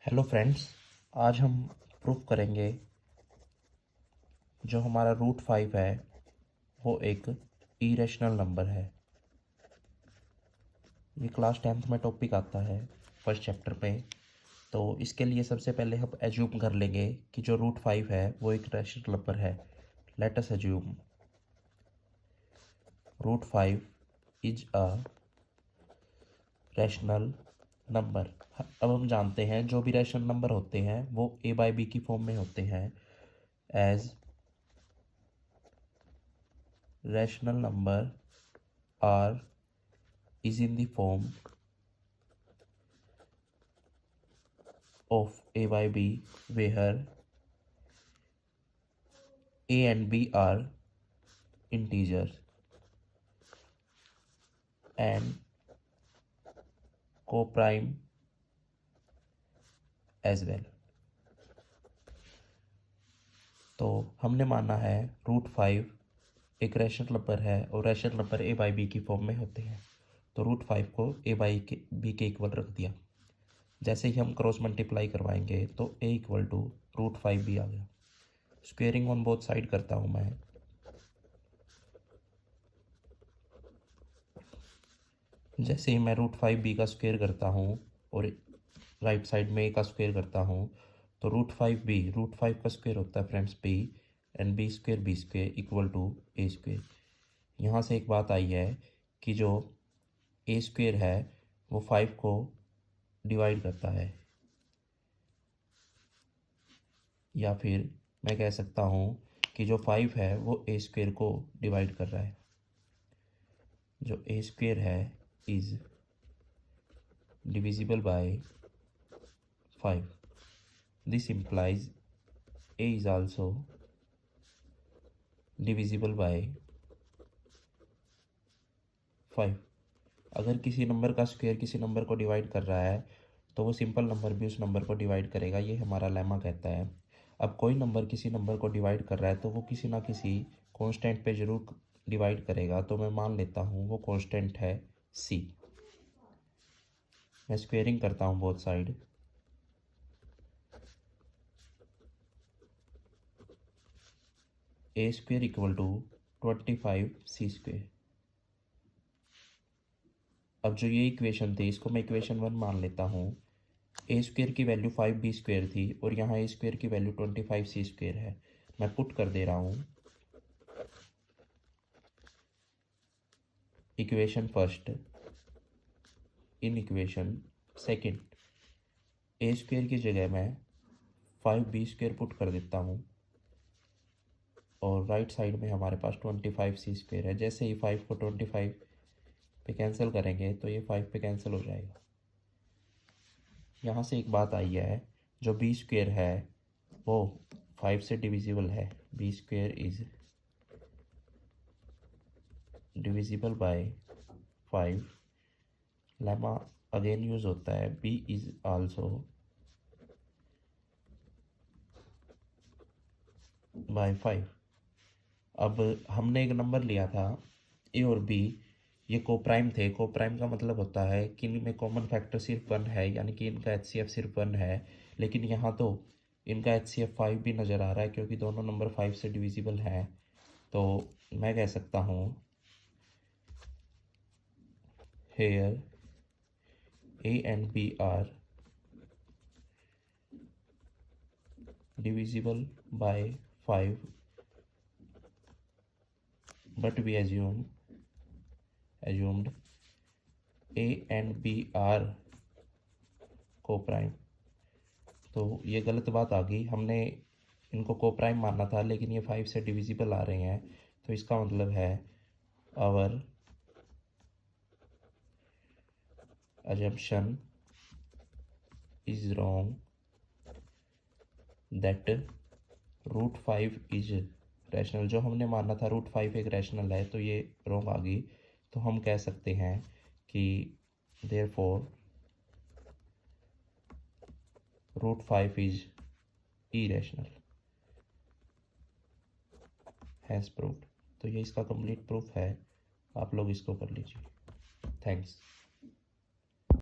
Hello friends, आज हम proof करेंगे जो हमारा रूट 5 है वो एक इरेशनल नंबर है। ये क्लास 10th में टॉपिक आता है फर्स्ट चैप्टर में। तो इसके लिए सबसे पहले हम एज्यूम कर लेंगे कि जो रूट 5 है वो एक रैशनल नंबर है। Let us assume root 5 is a rational number. अब हम जानते हैं जो भी रैशनल नंबर होते हैं वो ए बाई बी की फॉर्म में होते हैं। As rational number are is in the form of a by b where a and b are integers and co-prime as well। तो हमने माना है रूट 5 एक रैशनल नंबर है और rational number a by b की फॉर्म में होते हैं। तो रूट 5 को ए बाई के बी के इक्वल रख दिया। जैसे ही हम क्रॉस मल्टीप्लाई करवाएंगे तो ए इक्वल टू रूट 5 भी आ गया। स्क्वेयरिंग ऑन बोथ साइड करता हूँ मैं। जैसे ही मैं रूट 5 बी का स्क्वेयर करता हूँ और राइट साइड में ए का स्क्वेयर करता हूँ तो रूट 5 का स्क्वेयर होता है friends b, and b square equal to a square. यहाँ से एक बात आई है कि जो ए स्क्वेयर है वो 5 को डिवाइड करता है, या फिर मैं कह सकता हूँ कि जो 5 है वो ए स्क्वेयर को डिवाइड कर रहा है। जो ए स्क्वेयर है is divisible by 5। This implies a is also divisible by 5। अगर किसी नंबर का स्क्वायर किसी नंबर को डिवाइड कर रहा है तो वो सिंपल नंबर भी उस नंबर को डिवाइड करेगा, ये हमारा लेमा कहता है। अब कोई नंबर किसी नंबर को डिवाइड कर रहा है तो वो किसी ना किसी कांस्टेंट पे ज़रूर डिवाइड करेगा। तो मैं मान लेता हूँ वो कांस्टेंट है c। मैं स्क्वेयरिंग करता हूँ both side. A square equal to 25c square. अब जो ये इक्वेशन थी इसको मैं इक्वेशन 1 मान लेता हूँ। ए स्क्वेयर की वैल्यू 5b स्क्वेयर थी और यहाँ ए स्क्वेयर की वैल्यू 25c स्क्वेयर है। मैं पुट कर दे रहा हूँ equation first in equation second. A square की जगह मैं 5b स्क्वेयर पुट कर देता हूँ और राइट साइड में हमारे पास 25c स्क्वेयर है। जैसे ही 5 को 25 पे कैंसिल करेंगे तो ये 5 पे कैंसिल हो जाएगा। यहाँ से एक बात आई है, जो बी स्क्वेयर है वो 5 से डिविजिबल है। B square is divisible by 5। Lemma again use होता है, बी इज आल्सो बाय 5। अब हमने एक नंबर लिया था ए और बी, ये कोप्राइम थे। कोप्राइम का मतलब होता है कि इनमें कॉमन फैक्टर सिर्फ 1 है, यानी कि इनका HCF सिर्फ 1 है। लेकिन यहाँ तो इनका HCF 5 भी नज़र आ रहा है क्योंकि दोनों नंबर 5 से डिविजिबल हैं। तो मैं कह सकता हूँ here a and b are divisible by 5 but we assumed a and b are coprime. तो ये गलत बात आ गई, हमने इनको कोप्राइम मानना था लेकिन ये 5 से डिविजिबल आ रहे हैं। तो इसका मतलब है our assumption is wrong that root 5 is rational. जो हमने माना था रूट 5 एक रैशनल है तो ये रॉन्ग आ गई। तो हम कह सकते हैं कि therefore root 5 is irrational has proved. तो ये इसका कंप्लीट प्रूफ है, आप लोग इसको कर लीजिए। थैंक्स।